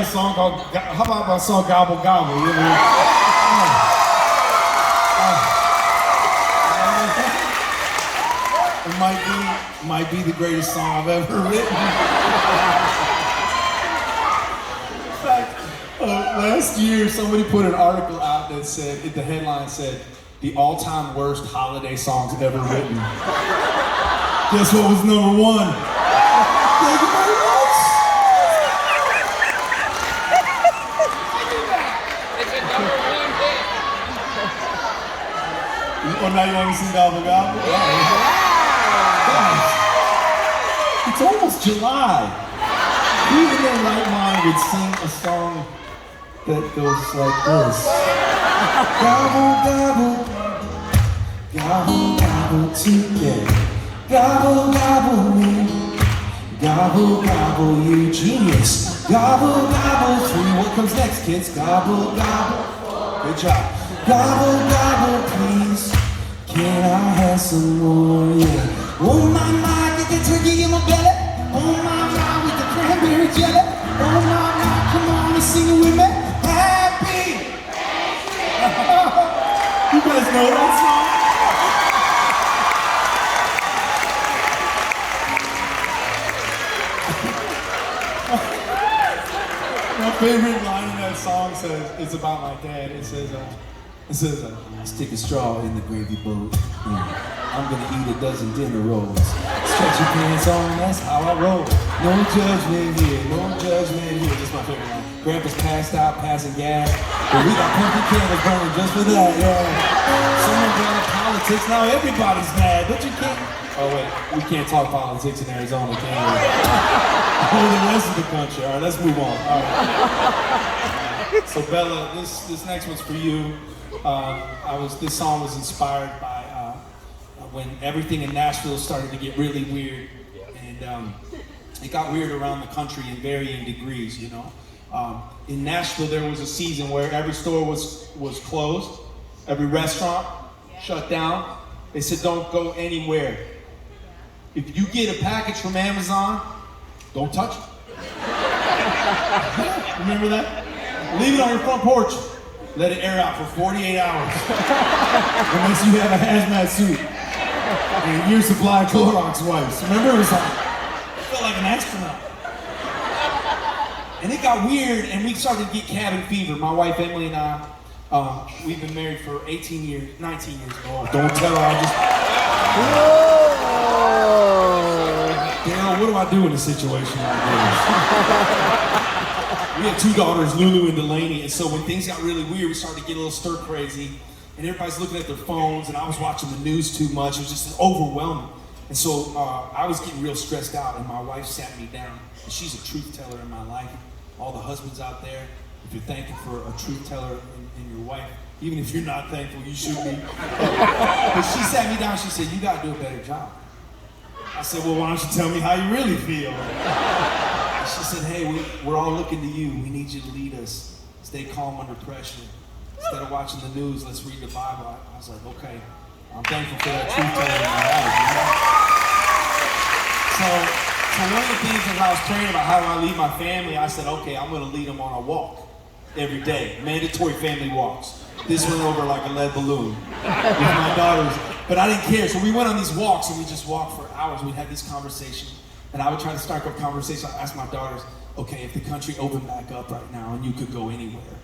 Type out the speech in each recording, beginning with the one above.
a song called, how about my song Gobble Gobble? You know? It might be the greatest song I've ever written. In fact, last year somebody put an article out that said, the headline said, the all-time worst holiday songs ever written. Guess what was number one? Thank you very much. It's a number one hit. Oh, now you want to sing Gobble Gobble? Guys, it's almost July. Who in their right mind would sing a song that goes like this? Gobble, gobble, gobble, gobble together. Gobble, gobble me. Gobble, gobble you, genius. Gobble, gobble three. What comes next, kids? Gobble, gobble. Good job. Gobble, gobble, please. Can I have some more? Yeah. Oh my, get the turkey in my belly. Oh my, with the cranberry jelly. Oh my, come on and sing it with me. Happy. You guys know that song? My favorite line in that song says, it's about my dad. It says, stick a straw in the gravy boat. I'm gonna eat a dozen dinner rolls. Stretch your pants on, that's how I roll. No judgment here, no judgment here. This is my favorite line. Grandpa's passed out, passing gas. But we got pumpkin candles burning just for that, yeah. Someone brought up politics, now everybody's mad, but you can't. Oh wait, we can't talk politics in Arizona, can we? Oh, the rest of the country. All right, let's move on. All right. So Bella, this next one's for you. This song was inspired by when everything in Nashville started to get really weird, and it got weird around the country in varying degrees. You know, in Nashville there was a season where every store was closed, every restaurant shut down. They said don't go anywhere. If you get a package from Amazon, don't touch it. Remember that? Leave it on your front porch. Let it air out for 48 hours. Unless you have a hazmat suit and a year's supply of Clorox wipes. Remember, it was like, I felt like an astronaut. And it got weird, and we started to get cabin fever. My wife Emily and I, we've been married for 19 years. Oh, don't tell her. Daryl, what do I do in a situation like this? We had two daughters, Lulu and Delaney, and so when things got really weird, we started to get a little stir crazy, and everybody's looking at their phones, and I was watching the news too much. It was just overwhelming. And so I was getting real stressed out, and my wife sat me down. And she's a truth teller in my life. All the husbands out there, if you're thankful for a truth teller in your wife, even if you're not thankful, you should be. But she sat me down, she said, you gotta do a better job. I said, well, why don't you tell me how you really feel? And she said, hey, we're all looking to you. We need you to lead us. Stay calm under pressure. Instead of watching the news, let's read the Bible. I was like, okay, I'm thankful for that truth teller in my life. You know? So one of the things as I was praying about how do I lead my family, I said, okay, I'm gonna lead them on a walk every day. Mandatory family walks. This went over like a lead balloon with my daughters. But I didn't care, so we went on these walks and we just walked for hours. We'd have these conversations, and I would try to start up conversations. I asked my daughters, okay, if the country opened back up right now and you could go anywhere,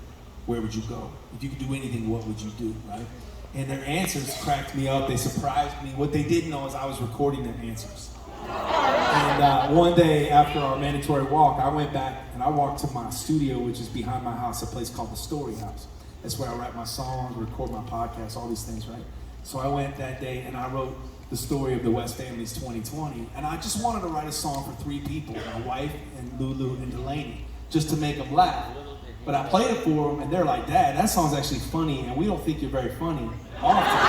where would you go? If you could do anything, what would you do, right? And their answers cracked me up, they surprised me. What they didn't know is I was recording their answers. And one day after our mandatory walk, I went back and I walked to my studio, which is behind my house, a place called the Story House. That's where I write my songs, record my podcasts, all these things, right? So I went that day and I wrote the story of the West Family's 2020. And I just wanted to write a song for 3 people, my wife and Lulu and Delaney, just to make them laugh. But I played it for them and they're like, Dad, that song's actually funny and we don't think you're very funny often.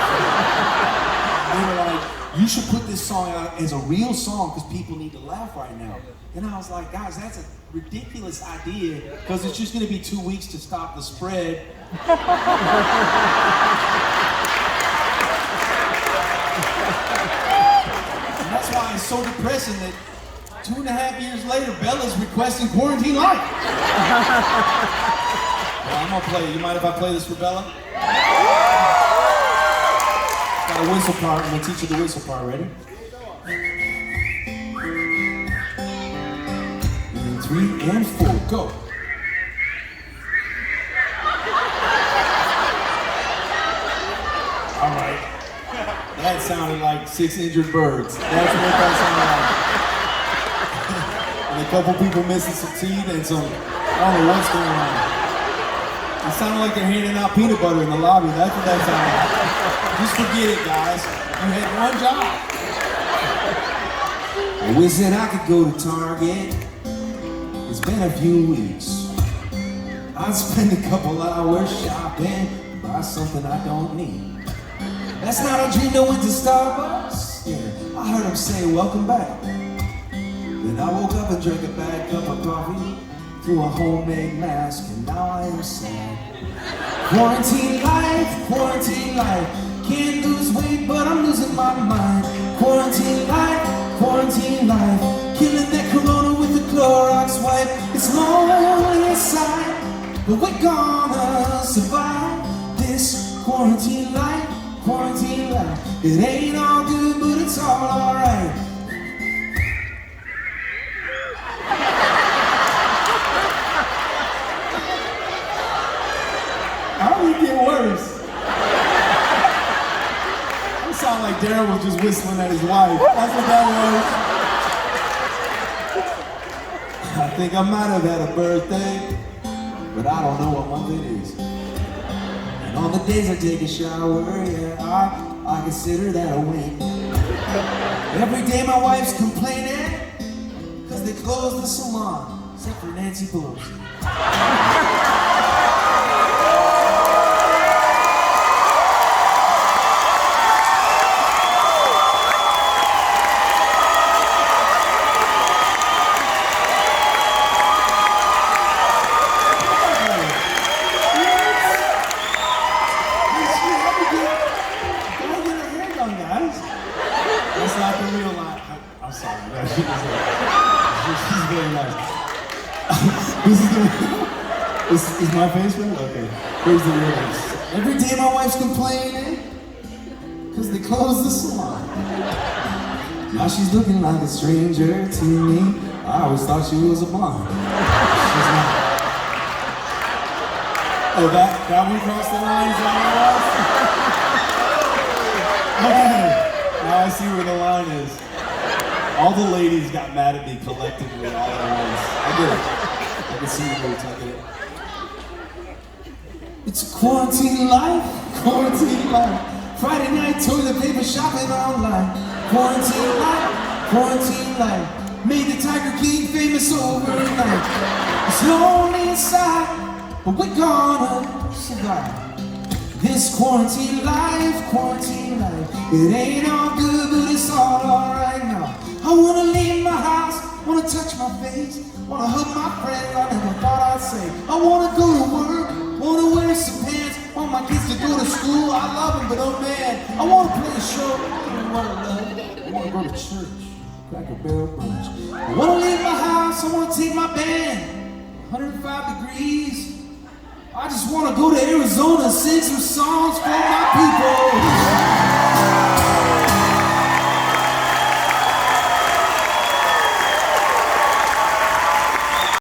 They were like, you should put this song out as a real song because people need to laugh right now. And I was like, guys, that's a ridiculous idea because it's just going to be 2 weeks to stop the spread. And that's why it's so depressing that 2.5 years later, Bella's requesting quarantine life. Well, I'm gonna play. You mind if I play this for Bella? Got a whistle part. I'm gonna teach you the whistle part. Ready? And 3 and 4, go. All right. That sounded like 6 injured birds. That's what that sounded like. And a couple people missing some teeth and some, I don't know what's going on. It sounded like they're handing out peanut butter in the lobby. That's what that sounded like. Just forget it, guys. You had one job. I wish that I could go to Target. It's been a few weeks. I'd spend a couple hours shopping, buy something I don't need. That's not a dream. I went to Starbucks. Yeah, I heard him say, "Welcome back." Then I woke up and drank a bad cup of coffee through a homemade mask, and now I am sad. Quarantine life, can't lose weight, but I'm losing my mind. Quarantine life, killing that corona with the Clorox wipe. It's lonely inside, but we're gonna survive this quarantine life. It ain't all good, but it's all alright. How do it get worse? You sound like Daryl was just whistling at his wife. That's what that was. I think I might have had a birthday, but I don't know what month it is. And on the days I take a shower, yeah, I consider that a win. Every day my wife's complaining, cause they closed the salon, except for Nancy Pelosi. That's not the real line. I'm sorry. No, she's very nice. This is my face right? Okay. Here's the real one. Every day my wife's complaining because they closed the salon. Now she's looking like a stranger to me. I always thought she was a blonde. She's not. Oh, that we crossed the line? Is that what it was? Okay. Now I see where the line is. All the ladies got mad at me collectively all at once. I get it. I can see the roots, I get it. It's quarantine life. Friday night, toilet paper shopping online. Quarantine life. Made the Tiger King famous overnight. It's lonely inside, but we're gonna survive. This quarantine life. It ain't all good, but it's all alright now. I wanna leave my house, wanna touch my face, wanna hug my friends I never thought I'd say. I wanna go to work, wanna wear some pants, want my kids to go to school. I love them, but oh man, I wanna play a show. I wanna go to church, crack a barrel punch. I wanna leave my house, I wanna take my band, 105 degrees. I just want to go to Arizona and sing some songs for my people.